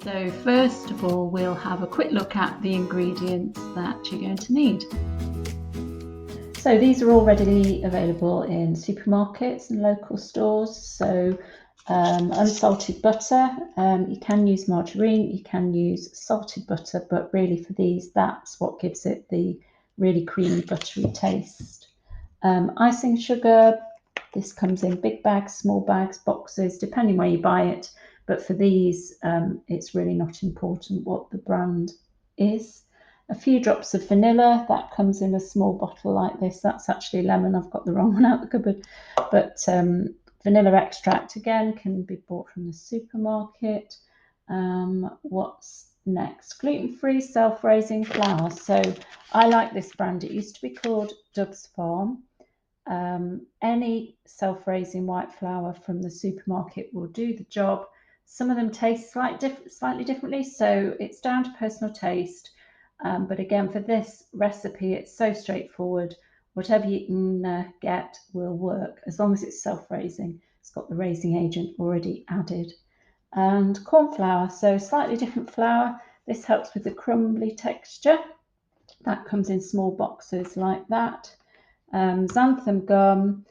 So first of all, we'll have a quick look at the ingredients that you're going to need. So these are all readily available in supermarkets and local stores. So unsalted butter, you can use margarine, you can use salted butter, but really for these, that's what gives it the really creamy, buttery taste. Icing sugar, this comes in big bags, small bags, boxes, depending where you buy it. But for these, it's really not important what the brand is. A few drops of vanilla, that comes in a small bottle like this. That's actually lemon, I've got the wrong one out the cupboard. But vanilla extract, again, can be bought from the supermarket. What's next? Gluten-free self-raising flour. So I like this brand. It used to be called Doug's Farm. Any self-raising white flour from the supermarket will do the job. Some of them taste slightly differently, so it's down to personal taste. But again, for this recipe, it's so straightforward. Whatever you can get will work, as long as it's self-raising. It's got the raising agent already added. And corn flour, so slightly different flour. This helps with the crumbly texture. That comes in small boxes like that. Xanthan gum,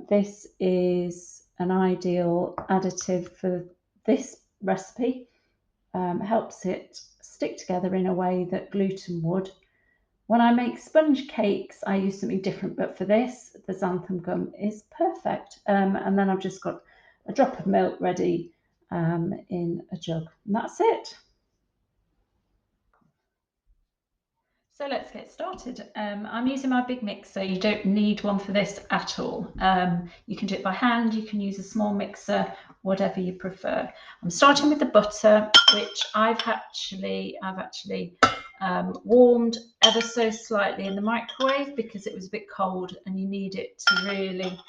this is an ideal additive for this recipe. Helps it stick together in a way that gluten would. When I make sponge cakes, I use something different, but for this, the xanthan gum is perfect. And then I've just got a drop of milk ready in a jug, and that's it. So let's get started. I'm using my big mixer. You don't need one for this at all. You can do it by hand, you can use a small mixer, whatever you prefer. I'm starting with the butter, which I've actually warmed ever so slightly in the microwave because it was a bit cold and you need it to really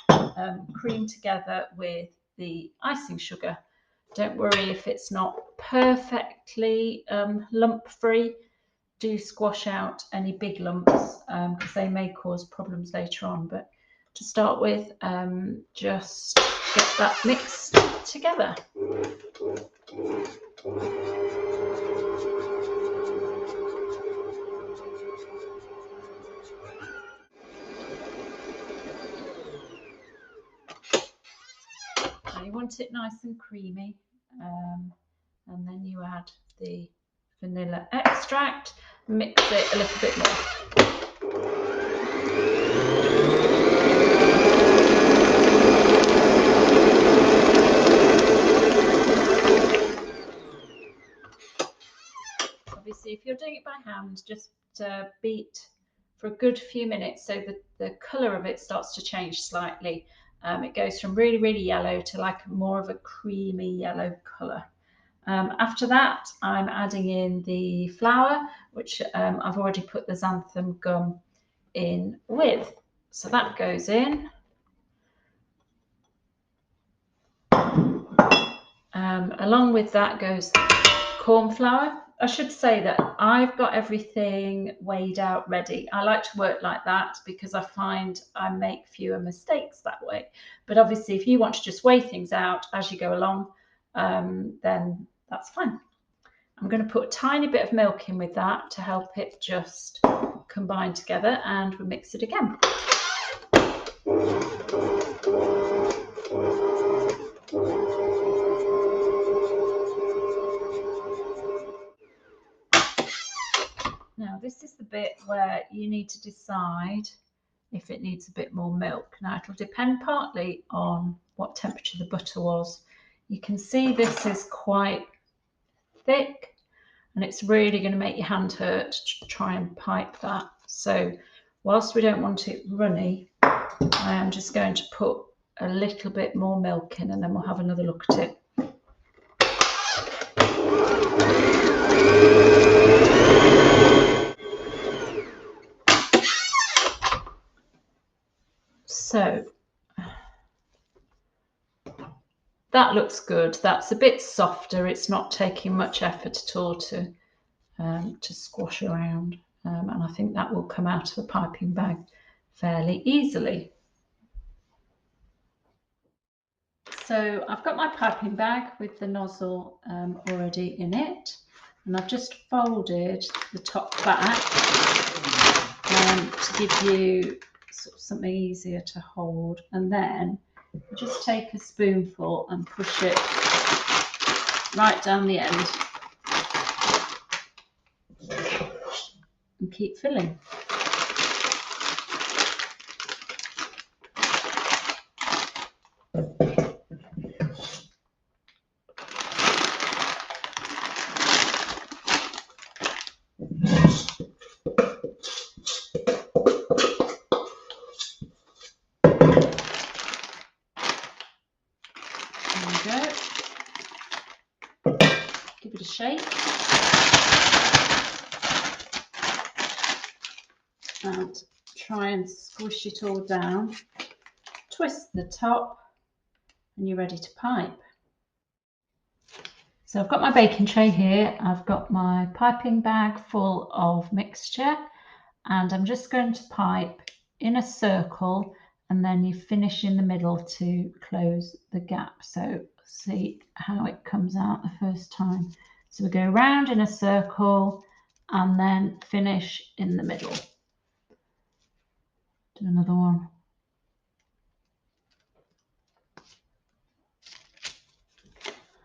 cream together with the icing sugar. Don't worry if it's not perfectly lump-free. Do squash out any big lumps because they may cause problems later on. But to start with, just get that mixed together. Now you want it nice and creamy, and then you add the vanilla extract, mix it a little bit more. Obviously, if you're doing it by hand, just beat for a good few minutes so that the colour of it starts to change slightly. It goes from really, really yellow to like more of a creamy yellow colour. After that, I'm adding in the flour, which I've already put the xanthan gum in with. So that goes in. Along with that goes corn flour. I should say that I've got everything weighed out ready. I like to work like that because I find I make fewer mistakes that way. But obviously, if you want to just weigh things out as you go along, then that's fine. I'm going to put a tiny bit of milk in with that to help it just combine together, and we'll mix it again. Now this is the bit where you need to decide if it needs a bit more milk. Now it'll depend partly on what temperature the butter was. You can see this is quite thick and it's really going to make your hand hurt to try and pipe that. So whilst we don't want it runny, I am just going to put a little bit more milk in and then we'll have another look at it. So that looks good. That's a bit softer. It's not taking much effort at all to squash around, and I think that will come out of the piping bag fairly easily. So I've got my piping bag with the nozzle already in it, and I've just folded the top back to give you sort of something easier to hold, and then just take a spoonful and push it right down the end and keep filling. There we go. Give it a shake. And try and squish it all down. Twist the top and you're ready to pipe. So I've got my baking tray here. I've got my piping bag full of mixture, and I'm just going to pipe in a circle, and then you finish in the middle to close the gap. So see how it comes out the first time. So we go round in a circle and then finish in the middle. Do another one.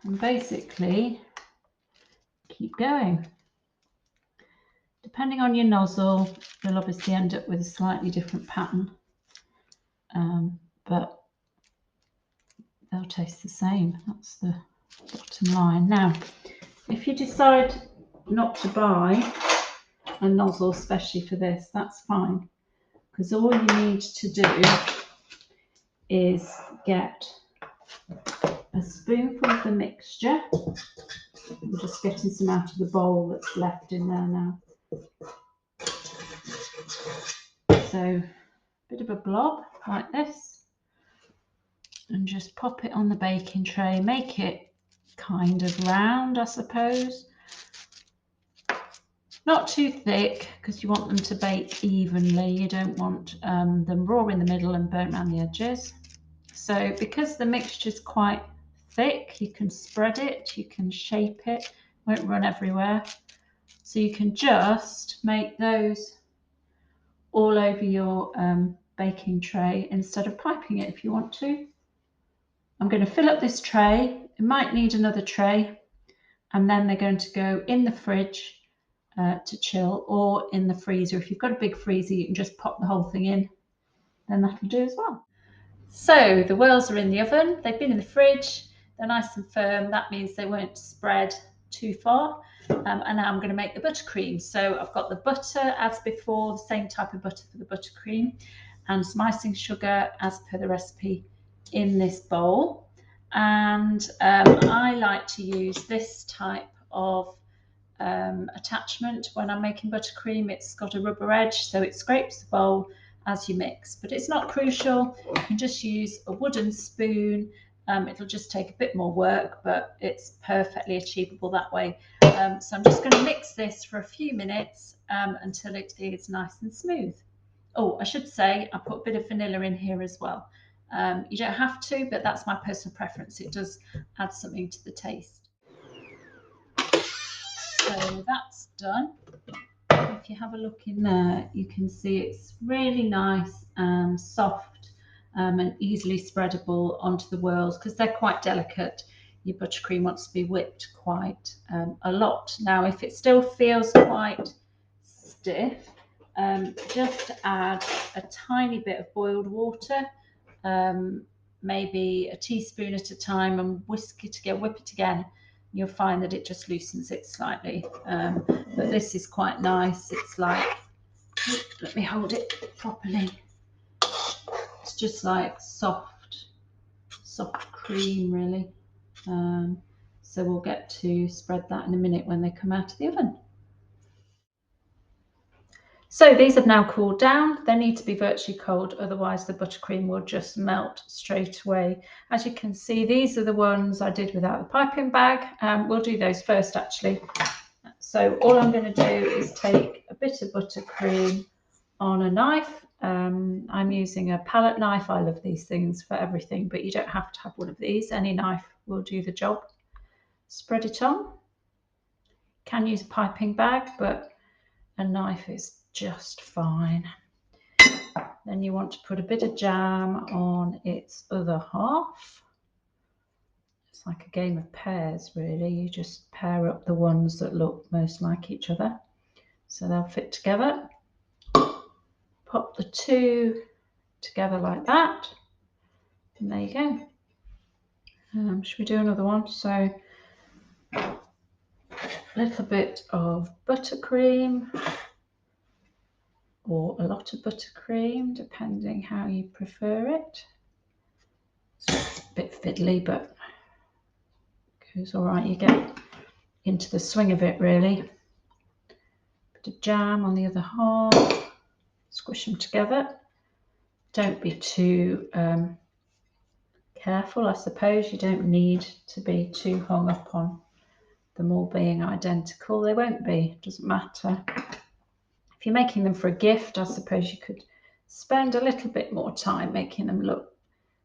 And basically keep going. Depending on your nozzle, you'll obviously end up with a slightly different pattern, but they'll taste the same. That's the bottom line. Now, if you decide not to buy a nozzle especially for this, that's fine, because all you need to do is get a spoonful of the mixture. I'm just getting some out of the bowl that's left in there now. So a bit of a blob like this, and just pop it on the baking tray. Make it kind of round, I suppose. Not too thick, because you want them to bake evenly. You don't want them raw in the middle and burnt around the edges. So because the mixture is quite thick, you can spread it, you can shape it, won't run everywhere. So you can just make those all over your baking tray instead of piping it if you want to. I'm going to fill up this tray. It might need another tray, and then they're going to go in the fridge to chill, or in the freezer. If you've got a big freezer, you can just pop the whole thing in, then that'll do as well. So the whirls are in the oven. They've been in the fridge. They're nice and firm. That means they won't spread too far. And now I'm going to make the buttercream. So I've got the butter as before, the same type of butter for the buttercream, and some icing sugar as per the recipe in this bowl. And I like to use this type of attachment when I'm making buttercream. It's got a rubber edge, so it scrapes the bowl as you mix, but it's not crucial. You can just use a wooden spoon. It'll just take a bit more work, but it's perfectly achievable that way. So I'm just going to mix this for a few minutes until it is nice and smooth. Oh, I should say I put a bit of vanilla in here as well. You don't have to, but that's my personal preference. It does add something to the taste. So that's done. If you have a look in there, you can see it's really nice and soft and easily spreadable onto the whirls, because they're quite delicate. Your buttercream wants to be whipped quite a lot. Now, if it still feels quite stiff, just add a tiny bit of boiled water, maybe a teaspoon at a time, and whisk it again, whip it again. You'll find that it just loosens it slightly. But this is quite nice. It's like, let me hold it properly. It's just like soft cream, really. So we'll get to spread that in a minute when they come out of the oven. So these have now cooled down. They need to be virtually cold, otherwise the buttercream will just melt straight away. As you can see, these are the ones I did without the piping bag. We'll do those first, actually. So all I'm going to do is take a bit of buttercream on a knife I'm using a palette knife. I love these things for everything, but you don't have to have one of these. Any knife will do the job. Spread it on. Can use a piping bag, but a knife is just fine. Then you want to put a bit of jam on its other half. It's like a game of pairs, really. You just pair up the ones that look most like each other, so they'll fit together. Pop the two together like that, and there you go. Should we do another one? So a little bit of buttercream, or a lot of buttercream, depending how you prefer it. It's a bit fiddly, but goes all right. You get into the swing of it, really. Bit of jam on the other half. Squish them together. Don't be too careful, I suppose. You don't need to be too hung up on them all being identical. They won't be, it doesn't matter. If you're making them for a gift, I suppose you could spend a little bit more time making them look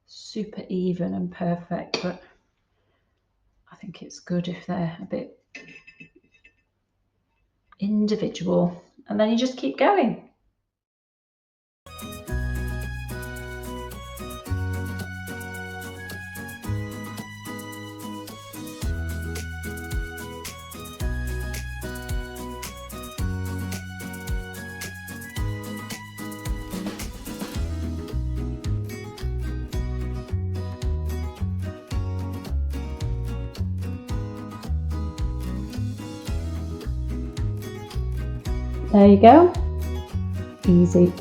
super even and perfect, but I think it's good if they're a bit individual, and then you just keep going. There you go. Easy.